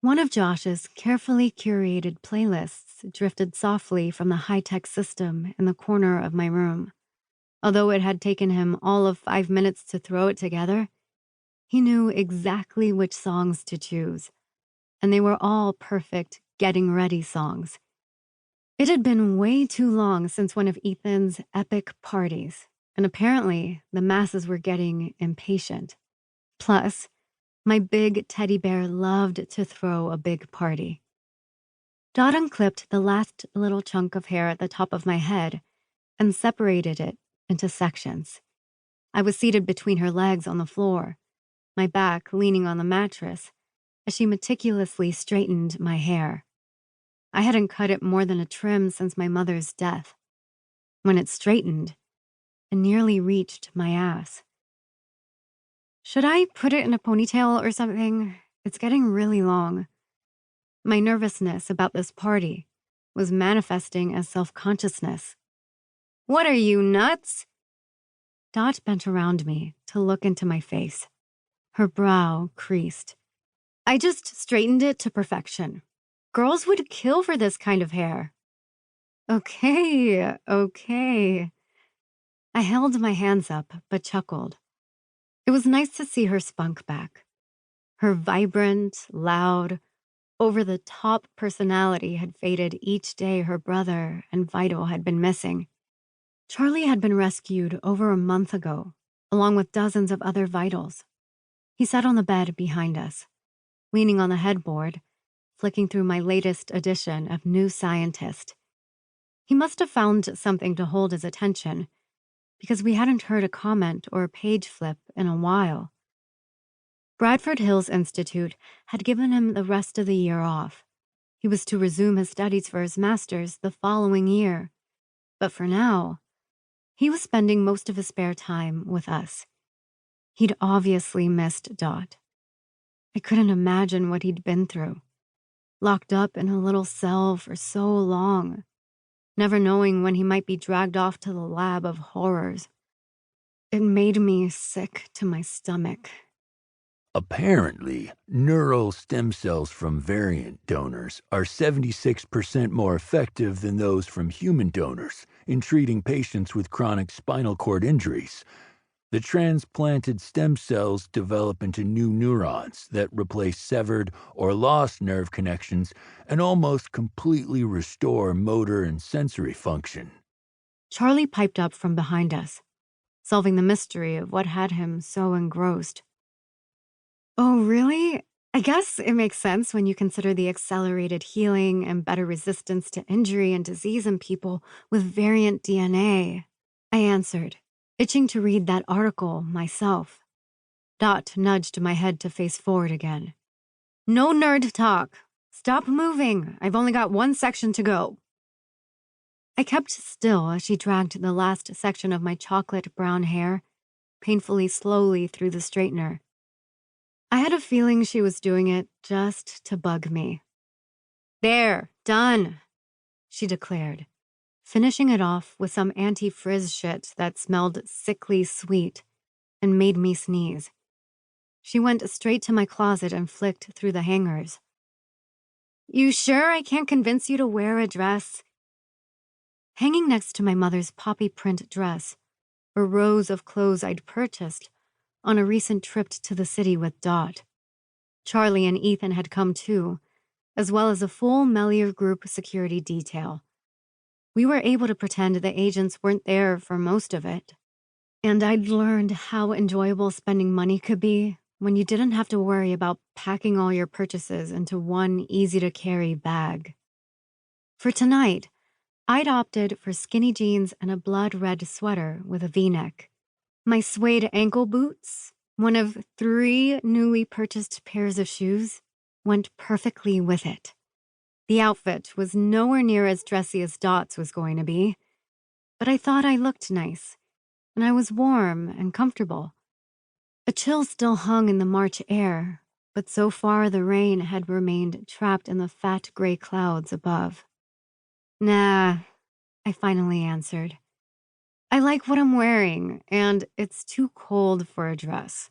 One of Josh's carefully curated playlists drifted softly from the high-tech system in the corner of my room. Although it had taken him all of 5 minutes to throw it together, he knew exactly which songs to choose, and they were all perfect getting-ready songs. It had been way too long since one of Ethan's epic parties, and apparently the masses were getting impatient. Plus, my big teddy bear loved to throw a big party. Dot unclipped the last little chunk of hair at the top of my head and separated it into sections. I was seated between her legs on the floor, my back leaning on the mattress, as she meticulously straightened my hair. I hadn't cut it more than a trim since my mother's death. When it straightened, it nearly reached my ass. Should I put it in a ponytail or something? It's getting really long. My nervousness about this party was manifesting as self-consciousness. What are you, nuts? Dot bent around me to look into my face. Her brow creased. I just straightened it to perfection. Girls would kill for this kind of hair. Okay. I held my hands up, but chuckled. It was nice to see her spunk back. Her vibrant, loud, over-the-top personality had faded each day her brother and Vital had been missing. Charlie had been rescued over a month ago, along with dozens of other Vitals. He sat on the bed behind us, leaning on the headboard, flicking through my latest edition of New Scientist. He must have found something to hold his attention, because we hadn't heard a comment or a page flip in a while. Bradford Hills Institute had given him the rest of the year off. He was to resume his studies for his master's the following year. But for now, he was spending most of his spare time with us. He'd obviously missed Dot. I couldn't imagine what he'd been through. Locked up in a little cell for so long, never knowing when he might be dragged off to the lab of horrors. It made me sick to my stomach. Apparently, neural stem cells from variant donors are 76% more effective than those from human donors in treating patients with chronic spinal cord injuries. The transplanted stem cells develop into new neurons that replace severed or lost nerve connections and almost completely restore motor and sensory function. Charlie piped up from behind us, solving the mystery of what had him so engrossed. Oh, really? I guess it makes sense when you consider the accelerated healing and better resistance to injury and disease in people with variant DNA, I answered, itching to read that article myself. Dot nudged my head to face forward again. No nerd talk. Stop moving. I've only got one section to go. I kept still as she dragged the last section of my chocolate brown hair painfully slowly through the straightener. I had a feeling she was doing it just to bug me. There, done, she declared, finishing it off with some anti-frizz shit that smelled sickly sweet and made me sneeze. She went straight to my closet and flicked through the hangers. You sure I can't convince you to wear a dress? Hanging next to my mother's poppy print dress were rows of clothes I'd purchased on a recent trip to the city with Dot. Charlie and Ethan had come too, as well as a full Melior Group security detail. We were able to pretend the agents weren't there for most of it. And I'd learned how enjoyable spending money could be when you didn't have to worry about packing all your purchases into one easy-to-carry bag. For tonight, I'd opted for skinny jeans and a blood-red sweater with a V-neck. My suede ankle boots, one of 3 newly purchased pairs of shoes, went perfectly with it. The outfit was nowhere near as dressy as Dot's was going to be, but I thought I looked nice, and I was warm and comfortable. A chill still hung in the March air, but so far the rain had remained trapped in the fat gray clouds above. Nah, I finally answered. I like what I'm wearing, and it's too cold for a dress.